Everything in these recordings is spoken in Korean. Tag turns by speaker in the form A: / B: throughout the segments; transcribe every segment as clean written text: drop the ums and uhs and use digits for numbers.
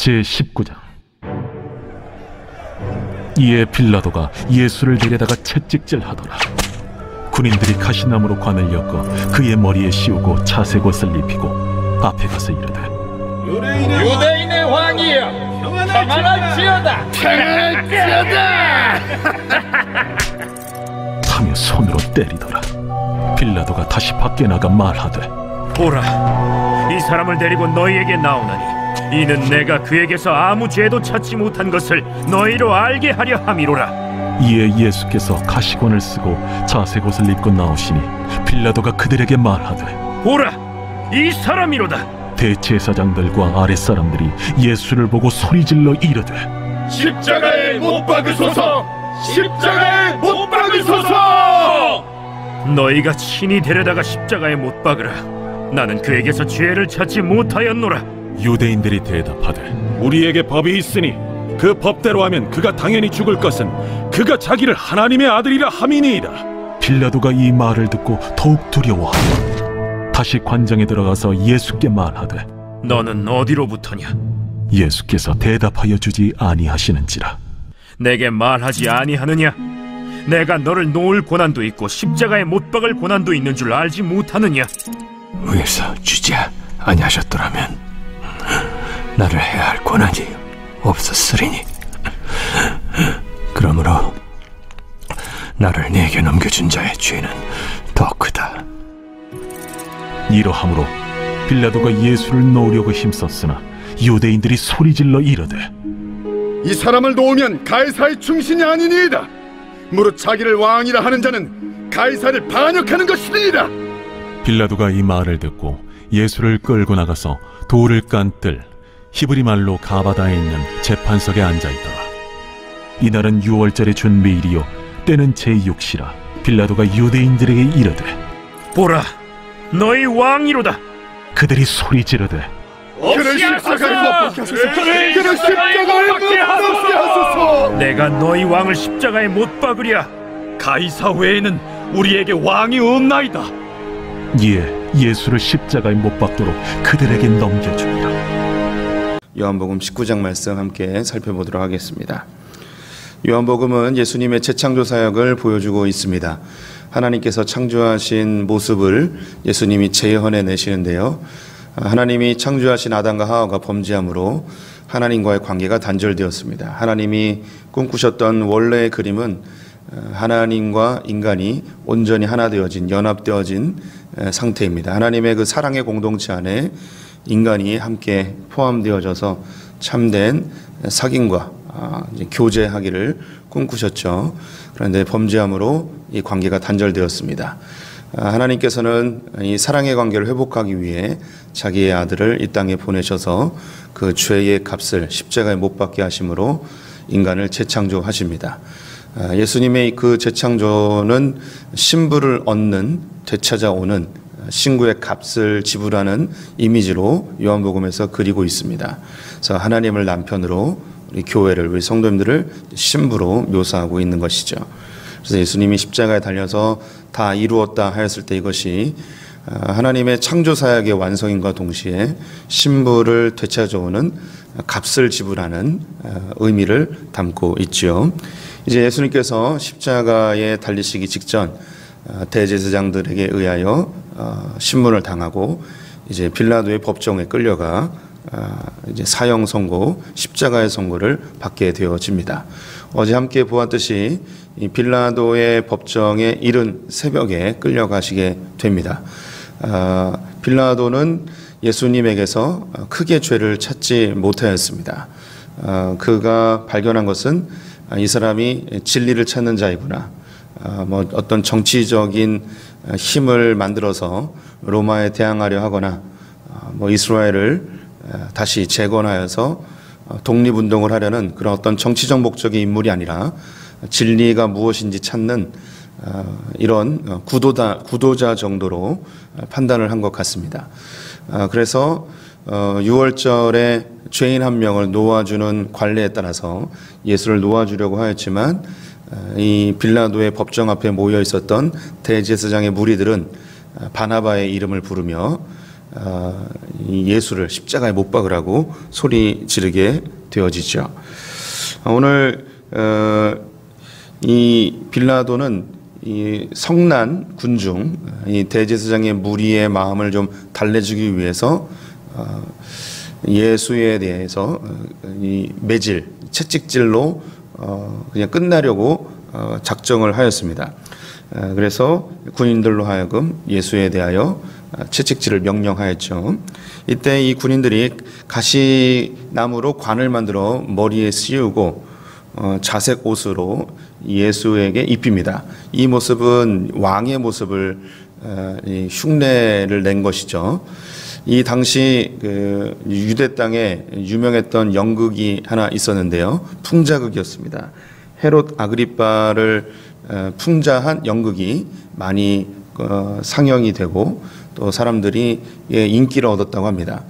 A: 제19장. 이에 빌라도가 예수를 데려다가 채찍질하더라. 군인들이 가시나무로 관을 엮어 그의 머리에 씌우고 자색옷을 입히고 앞에 가서 이르되,
B: 유대인의 왕이여, 평안할지어다.
A: 하며 손으로 때리더라. 빌라도가 다시 밖에 나가 말하되,
C: 보라, 이 사람을 데리고 너희에게 나오나니 이는 내가 그에게서 아무 죄도 찾지 못한 것을 너희로 알게 하려 함이로라.
A: 이에 예수께서 가시관을 쓰고 자색옷을 입고 나오시니 빌라도가 그들에게 말하되,
C: 보라, 이 사람이로다.
A: 대제사장들과 아랫사람들이 예수를 보고 소리질러 이르되,
B: 십자가에 못 박으소서! 십자가에 못 박으소서!
C: 너희가 친히 데려다가 십자가에 못 박으라. 나는 그에게서 죄를 찾지 못하였노라.
A: 유대인들이 대답하되,
D: 우리에게 법이 있으니 그 법대로 하면 그가 당연히 죽을 것은 그가 자기를 하나님의 아들이라 함이니이다.
A: 빌라도가 이 말을 듣고 더욱 두려워하여 다시 관장에 들어가서 예수께 말하되,
C: 너는 어디로부터냐?
A: 예수께서 대답하여 주지 아니하시는지라.
C: 내게 말하지 아니하느냐? 내가 너를 놓을 고난도 있고 십자가에 못 박을 고난도 있는 줄 알지 못하느냐?
E: 위에서 주지 아니하셨더라면 나를 해야 할 권한이 없었으리니, 그러므로 나를 네게 넘겨준 자의 죄는 더 크다.
A: 이러함으로 빌라도가 예수를 놓으려고 힘썼으나 유대인들이 소리질러 이르되,
F: 이 사람을 놓으면 가이사의 충신이 아니니이다. 무릇 자기를 왕이라 하는 자는 가이사를 반역하는 것이니이다.
A: 빌라도가 이 말을 듣고 예수를 끌고 나가서 돌을 깐 뜰 히브리 말로 가바다에 있는 재판석에 앉아있더라. 이날은 유월절의 준비일이요 때는 제6시라. 빌라도가 유대인들에게 이르되,
C: 보라, 너희 왕이로다.
A: 그들이 소리 지르되,
F: 그를 십자가에 못 박게 하소서! 그를 십자가에 못 박게 하소서!
C: 내가 너희 왕을 십자가에 못 박으랴.
D: 가이사 외에는 우리에게 왕이 없나이다.
A: 이에 예수를 십자가에 못 박도록 그들에게 넘겨주니라.
G: 요한복음 19장 말씀 함께 살펴보도록 하겠습니다. 요한복음은 예수님의 재창조 사역을 보여주고 있습니다. 하나님께서 창조하신 모습을 예수님이 재현해내시는데요, 하나님이 창조하신 아담과 하와가 범죄함으로 하나님과의 관계가 단절되었습니다. 하나님이 꿈꾸셨던 원래의 그림은 하나님과 인간이 온전히 하나 되어진, 연합되어진 상태입니다. 하나님의 그 사랑의 공동체 안에 인간이 함께 포함되어져서 참된 사귐과 교제하기를 꿈꾸셨죠. 그런데 범죄함으로 이 관계가 단절되었습니다. 하나님께서는 이 사랑의 관계를 회복하기 위해 자기의 아들을 이 땅에 보내셔서 그 죄의 값을 십자가에 못 박게 하심으로 인간을 재창조하십니다. 예수님의 그 재창조는 신부를 얻는, 되찾아오는 신구의 값을 지불하는 이미지로 요한복음에서 그리고 있습니다. 그래서 하나님을 남편으로, 우리 교회를, 우리 성도님들을 신부로 묘사하고 있는 것이죠. 그래서 예수님이 십자가에 달려서 다 이루었다 하였을 때 이것이 하나님의 창조 사역의 완성인과 동시에 신부를 되찾아오는 값을 지불하는 의미를 담고 있죠. 이제 예수님께서 십자가에 달리시기 직전 대제사장들에게 의하여 신문을 당하고 이제 빌라도의 법정에 끌려가 이제 사형 선고, 십자가의 선고를 받게 되어집니다. 어제 함께 보았듯이 이 빌라도의 법정에 이른 새벽에 끌려가시게 됩니다. 빌라도는 예수님에게서 크게 죄를 찾지 못하였습니다. 그가 발견한 것은 이 사람이 진리를 찾는 자이구나, 어떤 정치적인 힘을 만들어서 로마에 대항하려 하거나 이스라엘을 다시 재건하여서 독립운동을 하려는 그런 어떤 정치적 목적의 인물이 아니라 진리가 무엇인지 찾는 이런 구도자 정도로 판단을 한 것 같습니다. 그래서 유월절에 죄인 한 명을 놓아주는 관례에 따라서 예수를 놓아주려고 하였지만 이 빌라도의 법정 앞에 모여 있었던 대제사장의 무리들은 바나바의 이름을 부르며 이 예수를 십자가에 못 박으라고 소리 지르게 되어지죠. 오늘 이 빌라도는 이 성난 군중, 이 대제사장의 무리의 마음을 좀 달래주기 위해서 예수에 대해서 이 매질, 채찍질로 그냥 끝나려고 작정을 하였습니다. 그래서 군인들로 하여금 예수에 대하여 채찍질을 명령하였죠. 이때 이 군인들이 가시나무로 관을 만들어 머리에 씌우고 자색 옷으로 예수에게 입힙니다. 이 모습은 왕의 모습을 흉내를 낸 것이죠. 이 당시 그 유대 땅에 유명했던 연극이 하나 있었는데요. 풍자극이었습니다. 헤롯 아그리빠를 풍자한 연극이 많이 상영이 되고 또 사람들이 인기를 얻었다고 합니다.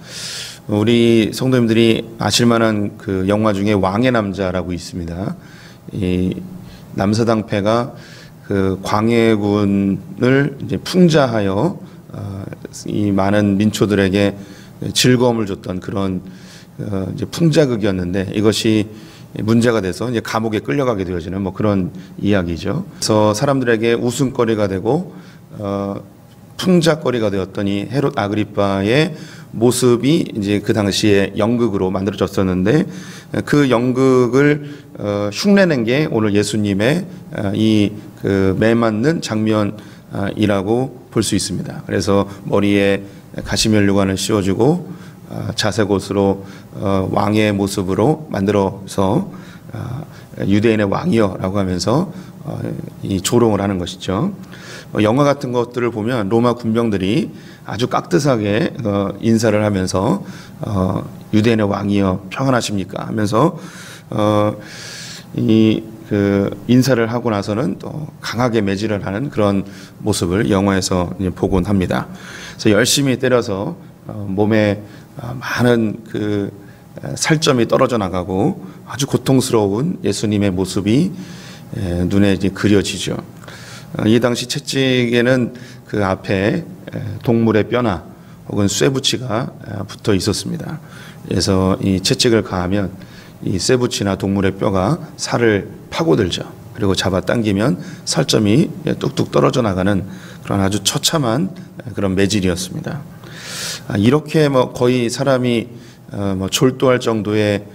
G: 우리 성도님들이 아실만한 그 영화 중에 왕의 남자라고 있습니다. 이 남사당패가 그 광해군을 이제 풍자하여 이 많은 민초들에게 즐거움을 줬던 그런 이제 풍자극이었는데 이것이 문제가 돼서 이제 감옥에 끌려가게 되어지는 뭐 그런 이야기죠. 그래서 사람들에게 웃음거리가 되고 풍자거리가 되었던 이 헤롯 아그리빠의 모습이 이제 그 당시에 연극으로 만들어졌었는데 그 연극을 흉내낸 게 오늘 예수님의 이 그 매맞는 장면이라고 볼 수 있습니다. 그래서 머리에 가시면류관을 씌워주고 자색 옷으로 왕의 모습으로 만들어서 유대인의 왕이여라고 하면서 이 조롱을 하는 것이죠. 영화 같은 것들을 보면 로마 군병들이 아주 깍듯하게 인사를 하면서 유대인의 왕이여 평안하십니까 하면서 그 인사를 하고 나서는 또 강하게 매질을 하는 그런 모습을 영화에서 보곤 합니다. 그래서 열심히 때려서 몸에 많은 그 살점이 떨어져 나가고 아주 고통스러운 예수님의 모습이 눈에 이제 그려지죠. 이 당시 채찍에는 그 앞에 동물의 뼈나 혹은 쇠붙이가 붙어 있었습니다. 그래서 이 채찍을 가하면 이 쇠붙이나 동물의 뼈가 살을 파고들죠. 그리고 잡아 당기면 살점이 뚝뚝 떨어져 나가는 그런 아주 처참한 그런 매질이었습니다. 이렇게 뭐 거의 사람이 뭐 졸도할 정도의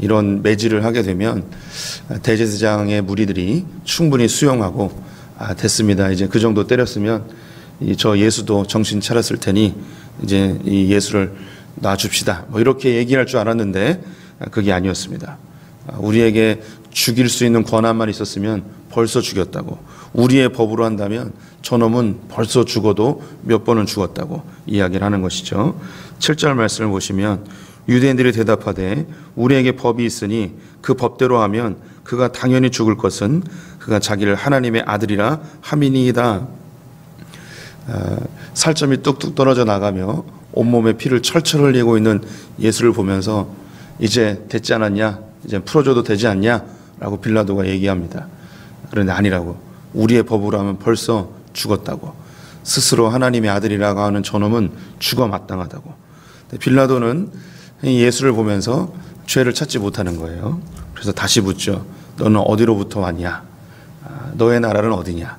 G: 이런 매질을 하게 되면 대제사장의 무리들이 충분히 수용하고 됐습니다. 이제 그 정도 때렸으면 저 예수도 정신 차렸을 테니 이제 이 예수를 놔줍시다. 뭐 이렇게 얘기할 줄 알았는데 그게 아니었습니다. 우리에게 죽일 수 있는 권한만 있었으면 벌써 죽였다고. 우리의 법으로 한다면 저놈은 벌써 죽어도 몇 번은 죽었다고 이야기를 하는 것이죠. 7절 말씀을 보시면 유대인들이 대답하되 우리에게 법이 있으니 그 법대로 하면 그가 당연히 죽을 것은 그가 자기를 하나님의 아들이라 함이니이다. 살점이 뚝뚝 떨어져 나가며 온몸에 피를 철철 흘리고 있는 예수를 보면서 이제 됐지 않았냐? 이제 풀어줘도 되지 않냐? 라고 빌라도가 얘기합니다. 그런데 아니라고. 우리의 법으로 하면 벌써 죽었다고. 스스로 하나님의 아들이라고 하는 저놈은 죽어 마땅하다고. 빌라도는 예수를 보면서 죄를 찾지 못하는 거예요. 그래서 다시 묻죠. 너는 어디로부터 왔냐? 너의 나라는 어디냐?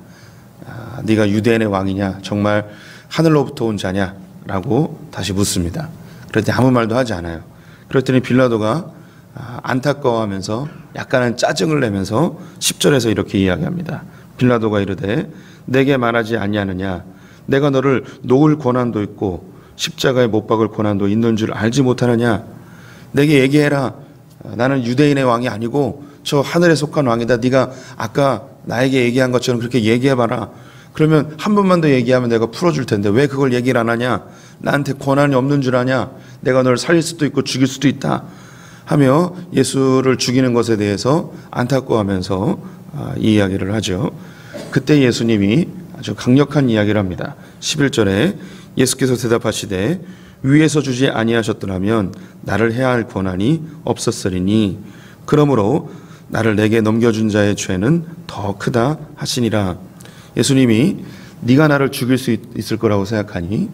G: 네가 유대인의 왕이냐? 정말 하늘로부터 온 자냐? 라고 다시 묻습니다. 그런데 아무 말도 하지 않아요. 그랬더니 빌라도가 안타까워하면서 약간은 짜증을 내면서 10절에서 이렇게 이야기합니다. 빌라도가 이르되 내게 말하지 아니하느냐? 내가 너를 놓을 권한도 있고 십자가에 못 박을 권한도 있는 줄 알지 못하느냐? 내게 얘기해라. 나는 유대인의 왕이 아니고 저 하늘에 속한 왕이다. 네가 아까 나에게 얘기한 것처럼 그렇게 얘기해봐라. 그러면 한 번만 더 얘기하면 내가 풀어줄 텐데 왜 그걸 얘기를 안 하냐? 나한테 권한이 없는 줄 아냐? 내가 너를 살릴 수도 있고 죽일 수도 있다 하며 예수를 죽이는 것에 대해서 안타까워하면서 이 이야기를 하죠. 그때 예수님이 아주 강력한 이야기를 합니다. 11절에 예수께서 대답하시되 위에서 주지 아니하셨더라면 나를 해야 할 권한이 없었으리니 그러므로 나를 내게 넘겨준 자의 죄는 더 크다 하시니라. 예수님이 네가 나를 죽일 수 있을 거라고 생각하니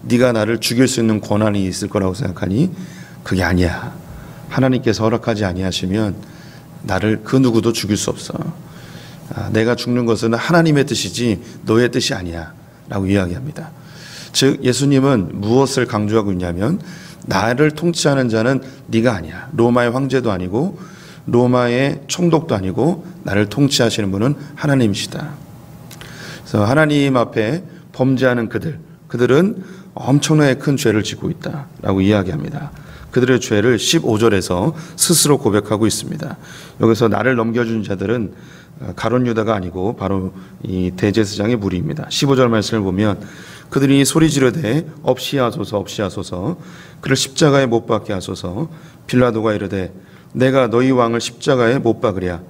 G: 네가 나를 죽일 수 있는 권한이 있을 거라고 생각하니 그게 아니야. 하나님께서 허락하지 아니하시면 나를 그 누구도 죽일 수 없어. 내가 죽는 것은 하나님의 뜻이지 너의 뜻이 아니야 라고 이야기합니다. 즉 예수님은 무엇을 강조하고 있냐면 나를 통치하는 자는 네가 아니야. 로마의 황제도 아니고 로마의 총독도 아니고 나를 통치하시는 분은 하나님이시다. 그래서 하나님 앞에 범죄하는 그들은 엄청나게 큰 죄를 짓고 있다라고 이야기합니다. 그들의 죄를 15절에서 스스로 고백하고 있습니다. 여기서 나를 넘겨준 자들은 가룟 유다가 아니고 바로 이 대제사장의 무리입니다. 15절 말씀을 보면 그들이 소리 지르되 없이 하소서 없이 하소서 그를 십자가에 못 박게 하소서. 빌라도가 이르되 내가 너희 왕을 십자가에 못 박으랴.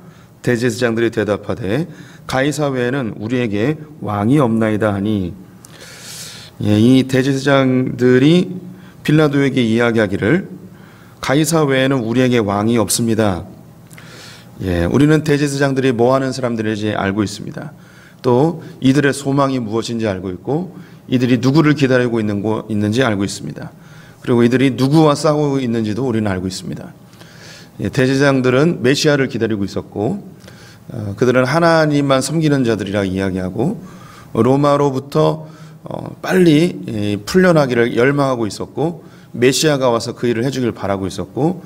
G: 대제사장들이 대답하되 가이사 외에는 우리에게 왕이 없나이다 하니, 이 대제사장들이 빌라도에게 이야기하기를 가이사 외에는 우리에게 왕이 없습니다. 우리는 대제사장들이 뭐하는 사람들인지 알고 있습니다. 또 이들의 소망이 무엇인지 알고 있고 이들이 누구를 기다리고 있는지 알고 있습니다. 그리고 이들이 누구와 싸우고 있는지도 우리는 알고 있습니다. 대제사장들은 메시아를 기다리고 있었고 그들은 하나님만 섬기는 자들이라 이야기하고 로마로부터 빨리 풀려나기를 열망하고 있었고 메시아가 와서 그 일을 해주길 바라고 있었고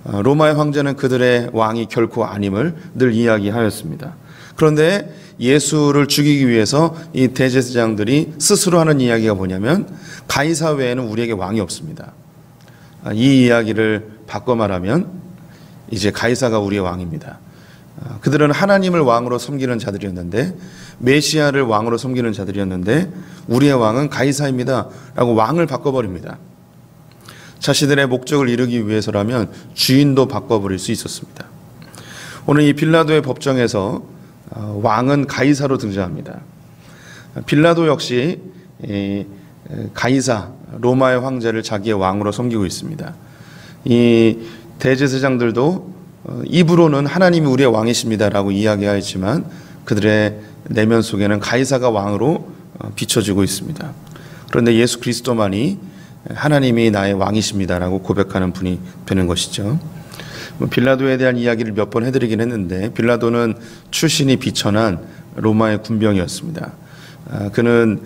G: 로마의 황제는 그들의 왕이 결코 아님을 늘 이야기하였습니다. 그런데 예수를 죽이기 위해서 이 대제사장들이 스스로 하는 이야기가 뭐냐면 가이사 외에는 우리에게 왕이 없습니다. 이 이야기를 바꿔 말하면 이제 가이사가 우리의 왕입니다. 그들은 하나님을 왕으로 섬기는 자들이었는데 메시아를 왕으로 섬기는 자들이었는데 우리의 왕은 가이사입니다 라고 왕을 바꿔버립니다. 자신들의 목적을 이루기 위해서라면 주인도 바꿔버릴 수 있었습니다. 오늘 이 빌라도의 법정에서 왕은 가이사로 등장합니다. 빌라도 역시 가이사 로마의 황제를 자기의 왕으로 섬기고 있습니다. 이 대제사장들도 입으로는 하나님이 우리의 왕이십니다라고 이야기하였지만 그들의 내면 속에는 가이사가 왕으로 비춰지고 있습니다. 그런데 예수 그리스도만이 하나님이 나의 왕이십니다라고 고백하는 분이 되는 것이죠. 빌라도에 대한 이야기를 몇 번 해드리긴 했는데 빌라도는 출신이 비천한 로마의 군병이었습니다. 그는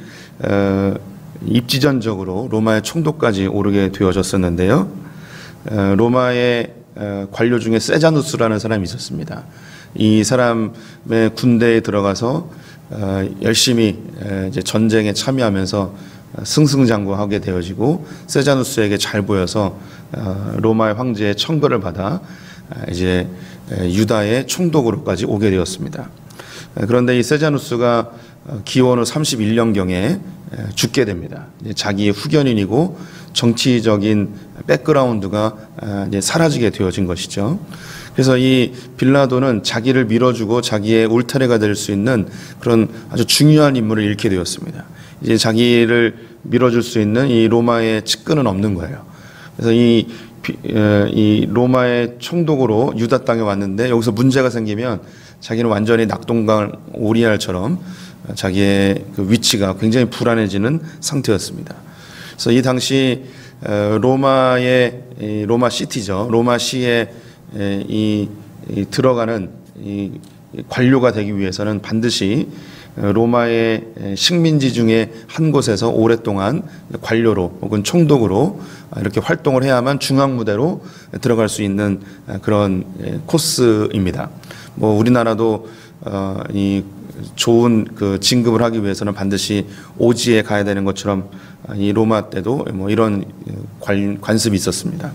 G: 입지전적으로 로마의 총독까지 오르게 되어졌었는데요. 로마의 관료 중에 세자누스라는 사람이 있었습니다. 이 사람의 군대에 들어가서 열심히 이제 전쟁에 참여하면서 승승장구하게 되어지고 세자누스에게 잘 보여서 로마의 황제의 청거를 받아 이제 유다의 총독으로까지 오게 되었습니다. 그런데 이 세자누스가 기원 후 31년경에 죽게 됩니다. 자기의 후견인이고 정치적인 백그라운드가 이제 사라지게 되어진 것이죠. 그래서 이 빌라도는 자기를 밀어주고 자기의 울타리가 될 수 있는 그런 아주 중요한 인물을 잃게 되었습니다. 이제 자기를 밀어줄 수 있는 이 로마의 측근은 없는 거예요. 그래서 이 로마의 총독으로 유다 땅에 왔는데 여기서 문제가 생기면 자기는 완전히 낙동강 오리알처럼 자기의 그 위치가 굉장히 불안해지는 상태였습니다. 그래서 이 당시 로마의 로마 시티죠. 로마시에 들어가는 이 관료가 되기 위해서는 반드시 로마의 식민지 중에 한 곳에서 오랫동안 관료로 혹은 총독으로 이렇게 활동을 해야만 중앙 무대로 들어갈 수 있는 그런 코스입니다. 뭐 우리나라도 이 좋은 그 진급을 하기 위해서는 반드시 오지에 가야 되는 것처럼 이 로마 때도 뭐 이런 관습이 있었습니다.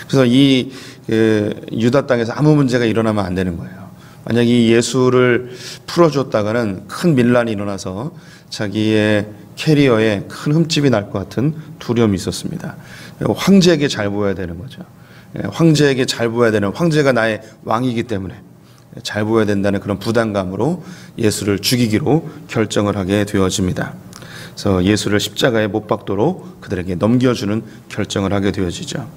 G: 그래서 이 유다 땅에서 아무 문제가 일어나면 안 되는 거예요. 만약 이 예수를 풀어줬다가는 큰 밀란이 일어나서 자기의 캐리어에 큰 흠집이 날 것 같은 두려움이 있었습니다. 황제에게 잘 보여야 되는 거죠. 황제에게 잘 보여야 되는, 황제가 나의 왕이기 때문에 잘 보여야 된다는 그런 부담감으로 예수를 죽이기로 결정을 하게 되어집니다. 그래서 예수를 십자가에 못 박도록 그들에게 넘겨주는 결정을 하게 되어지죠.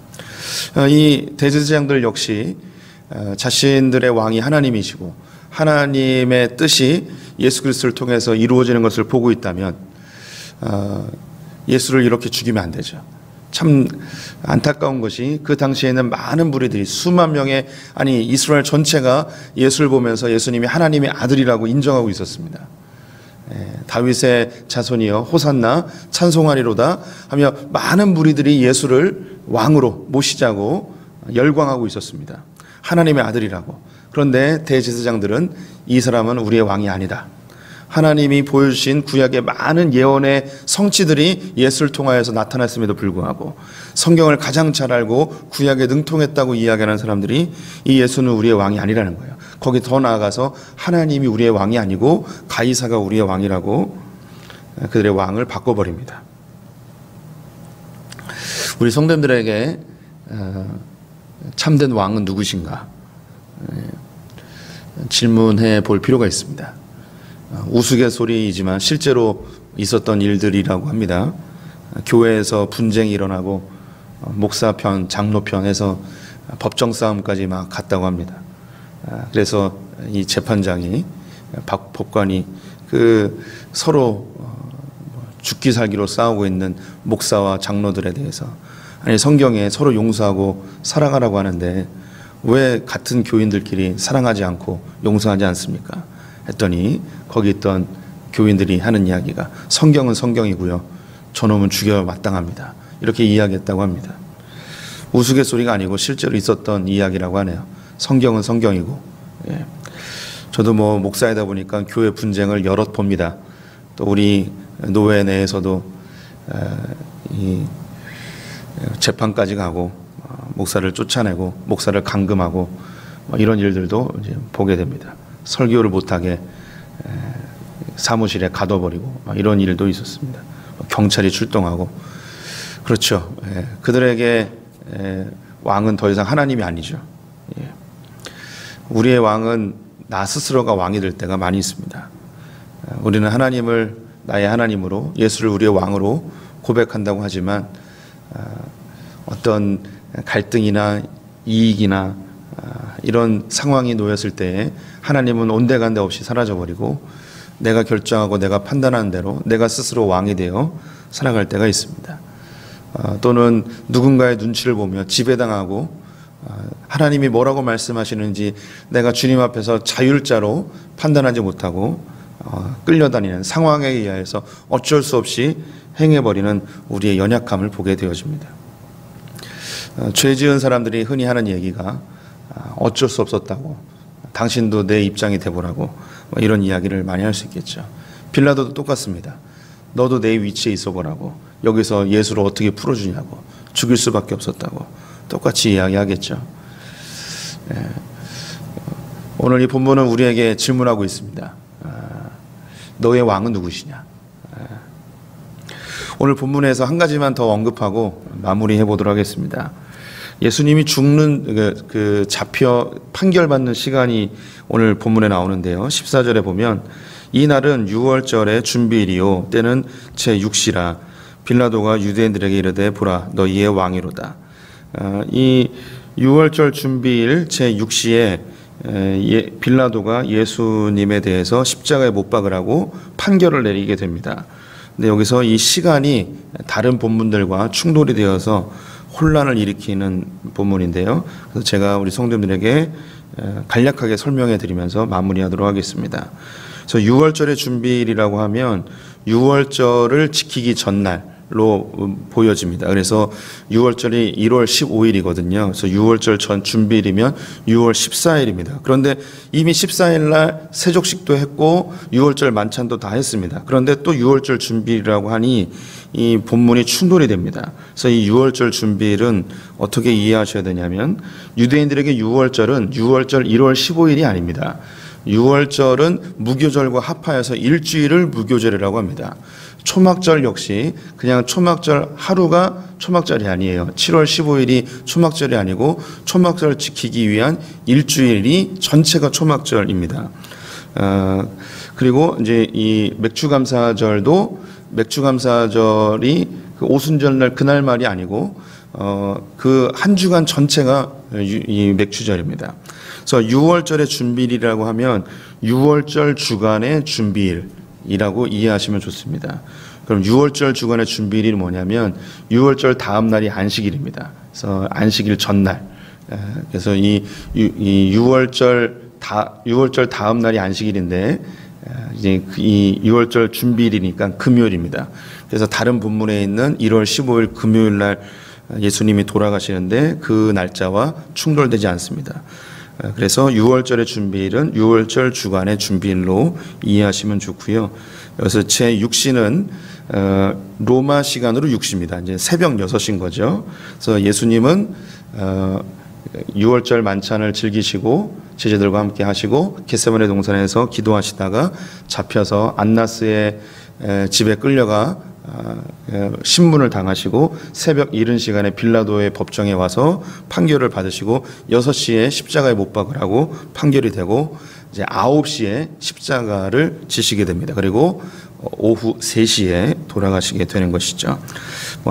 G: 이 대제사장들 역시 자신들의 왕이 하나님이시고 하나님의 뜻이 예수 그리스도를 통해서 이루어지는 것을 보고 있다면 예수를 이렇게 죽이면 안 되죠. 참 안타까운 것이 그 당시에는 많은 무리들이 수만 명의 아니 이스라엘 전체가 예수를 보면서 예수님이 하나님의 아들이라고 인정하고 있었습니다. 다윗의 자손이여 호산나 찬송하리로다 하며 많은 무리들이 예수를 왕으로 모시자고 열광하고 있었습니다. 하나님의 아들이라고. 그런데 대제사장들은 이 사람은 우리의 왕이 아니다. 하나님이 보여주신 구약의 많은 예언의 성취들이 예수를 통하여서 나타났음에도 불구하고 성경을 가장 잘 알고 구약에 능통했다고 이야기하는 사람들이 이 예수는 우리의 왕이 아니라는 거예요. 거기 더 나아가서 하나님이 우리의 왕이 아니고 가이사가 우리의 왕이라고 그들의 왕을 바꿔버립니다. 우리 성도님들에게 참된 왕은 누구신가 질문해 볼 필요가 있습니다. 우스갯소리이지만 실제로 있었던 일들이라고 합니다. 교회에서 분쟁이 일어나고 목사편, 장로편 해서 법정 싸움까지 막 갔다고 합니다. 그래서 이 재판장이 법관이 그 서로 죽기 살기로 싸우고 있는 목사와 장로들에 대해서 아니 성경에 서로 용서하고 사랑하라고 하는데 왜 같은 교인들끼리 사랑하지 않고 용서하지 않습니까? 했더니 거기 있던 교인들이 하는 이야기가 성경은 성경이고요. 저놈은 죽여야 마땅합니다. 이렇게 이야기했다고 합니다. 우스갯소리가 아니고 실제로 있었던 이야기라고 하네요. 성경은 성경이고. 예. 저도 뭐 목사이다 보니까 교회 분쟁을 여럿 봅니다. 또 우리 노회 내에서도 이 재판까지 가고 목사를 쫓아내고 목사를 감금하고 이런 일들도 이제 보게 됩니다. 설교를 못하게 사무실에 가둬버리고 이런 일도 있었습니다. 경찰이 출동하고 그렇죠. 그들에게 왕은 더 이상 하나님이 아니죠. 우리의 왕은 나 스스로가 왕이 될 때가 많이 있습니다. 우리는 하나님을 나의 하나님으로 예수를 우리의 왕으로 고백한다고 하지만 어떤 갈등이나 이익이나 이런 상황이 놓였을 때에 하나님은 온데간데 없이 사라져버리고 내가 결정하고 내가 판단하는 대로 내가 스스로 왕이 되어 살아갈 때가 있습니다. 또는 누군가의 눈치를 보며 지배당하고 하나님이 뭐라고 말씀하시는지 내가 주님 앞에서 자율자로 판단하지 못하고 끌려다니는 상황에 의해서 어쩔 수 없이 행해버리는 우리의 연약함을 보게 되어집니다. 죄 지은 사람들이 흔히 하는 얘기가 어쩔 수 없었다고 당신도 내 입장이 돼보라고 이런 이야기를 많이 할 수 있겠죠. 빌라도도 똑같습니다. 너도 내 위치에 있어 보라고 여기서 예수를 어떻게 풀어주냐고 죽일 수밖에 없었다고 똑같이 이야기하겠죠. 오늘 이 본문은 우리에게 질문하고 있습니다. 너의 왕은 누구시냐? 오늘 본문에서 한 가지만 더 언급하고 마무리해 보도록 하겠습니다. 예수님이 죽는 잡혀 판결받는 시간이 오늘 본문에 나오는데요. 14절에 보면 이 날은 유월절의 준비일이요 때는 제6시라 빌라도가 유대인들에게 이르되 보라 너희의 왕이로다. 이 유월절 준비일 제6시에 빌라도가 예수님에 대해서 십자가에 못 박으라고 판결을 내리게 됩니다. 근데 여기서 이 시간이 다른 본문들과 충돌이 되어서 혼란을 일으키는 본문인데요. 그래서 제가 우리 성도님들에게 간략하게 설명해 드리면서 마무리하도록 하겠습니다. 그래서 유월절의 준비일이라고 하면 유월절을 지키기 전날로 보여집니다. 그래서 유월절이 1월 15일이거든요. 그래서 유월절 전 준비일이면 6월 14일입니다. 그런데 이미 14일 날 세족식도 했고 유월절 만찬도 다 했습니다. 그런데 또 유월절 준비일이라고 하니 이 본문이 충돌이 됩니다. 그래서 이 유월절 준비일은 어떻게 이해하셔야 되냐면 유대인들에게 유월절은 유월절 1월 15일이 아닙니다. 유월절은 무교절과 합하여서 일주일을 무교절이라고 합니다. 초막절 역시 그냥 초막절 하루가 초막절이 아니에요. 7월 15일이 초막절이 아니고 초막절 지키기 위한 일주일이 전체가 초막절입니다. 그리고 이제 이 맥주감사절도 맥주감사절이 그 오순절날 그날 말이 아니고 그 한 주간 전체가 이 맥주절입니다. 그래서 6월절의 준비일이라고 하면 6월절 주간의 준비일이라고 이해하시면 좋습니다. 그럼 6월절 주간의 준비일이 뭐냐면 6월절 다음 날이 안식일입니다. 그래서 안식일 전날. 그래서 이 6월절 다음 날이 안식일인데 이제 이 6월절 준비일이니까 금요일입니다. 그래서 다른 본문에 있는 1월 15일 금요일 날 예수님이 돌아가시는데 그 날짜와 충돌되지 않습니다. 그래서 6월절의 준비일은 6월절 주간의 준비일로 이해하시면 좋고요. 여기서 제 6시는 로마 시간으로 6시입니다. 이제 새벽 6시인 거죠. 그래서 예수님은 6월절 만찬을 즐기시고 제자들과 함께 하시고 겟세마네 동산에서 기도하시다가 잡혀서 안나스의 집에 끌려가 신문을 당하시고 새벽 이른 시간에 빌라도의 법정에 와서 판결을 받으시고 6시에 십자가에 못 박으라고 판결이 되고 이제 9시에 십자가를 지시게 됩니다. 그리고 오후 3시에 돌아가시게 되는 것이죠.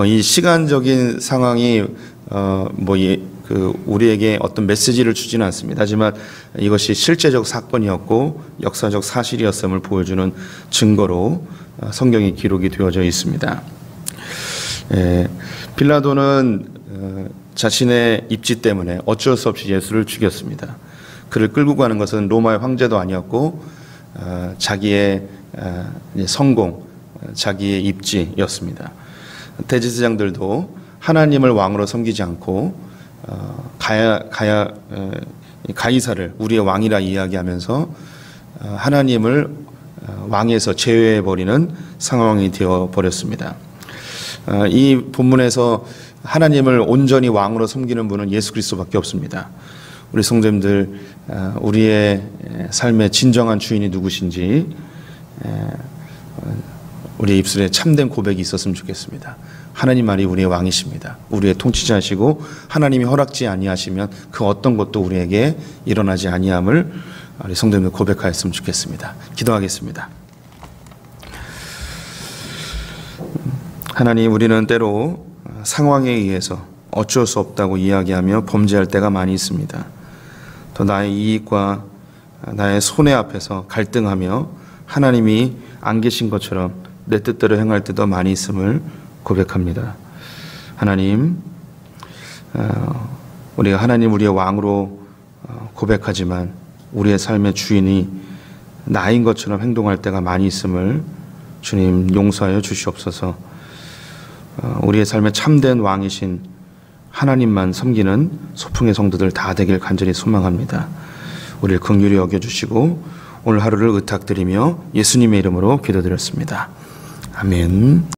G: 이 시간적인 상황이 우리에게 어떤 메시지를 주지는 않습니다. 하지만 이것이 실제적 사건이었고 역사적 사실이었음을 보여주는 증거로 성경이 기록이 되어져 있습니다. 빌라도는 자신의 입지 때문에 어쩔 수 없이 예수를 죽였습니다. 그를 끌고 가는 것은 로마의 황제도 아니었고 자기의 성공, 자기의 입지였습니다. 대제사장들도 하나님을 왕으로 섬기지 않고 가이사를 우리의 왕이라 이야기하면서 하나님을 왕에서 제외해버리는 상황이 되어버렸습니다. 이 본문에서 하나님을 온전히 왕으로 섬기는 분은 예수 그리스도밖에 없습니다. 우리 성도님들, 우리의 삶의 진정한 주인이 누구신지 우리의 입술에 참된 고백이 있었으면 좋겠습니다. 하나님만이 우리의 왕이십니다. 우리의 통치자시고 하나님이 허락지 아니하시면 그 어떤 것도 우리에게 일어나지 아니함을 우리 성도님들 고백하였으면 좋겠습니다. 기도하겠습니다. 하나님, 우리는 때로 상황에 의해서 어쩔 수 없다고 이야기하며 범죄할 때가 많이 있습니다. 또 나의 이익과 나의 손해 앞에서 갈등하며 하나님이 안 계신 것처럼 내 뜻대로 행할 때도 많이 있음을 고백합니다. 하나님, 우리가 하나님 우리의 왕으로 고백하지만 우리의 삶의 주인이 나인 것처럼 행동할 때가 많이 있음을 주님 용서하여 주시옵소서. 우리의 삶의 참된 왕이신 하나님만 섬기는 소풍의 성도들 다 되길 간절히 소망합니다. 우리를 긍휼히 여겨주시고 오늘 하루를 의탁드리며 예수님의 이름으로 기도드렸습니다. 아멘.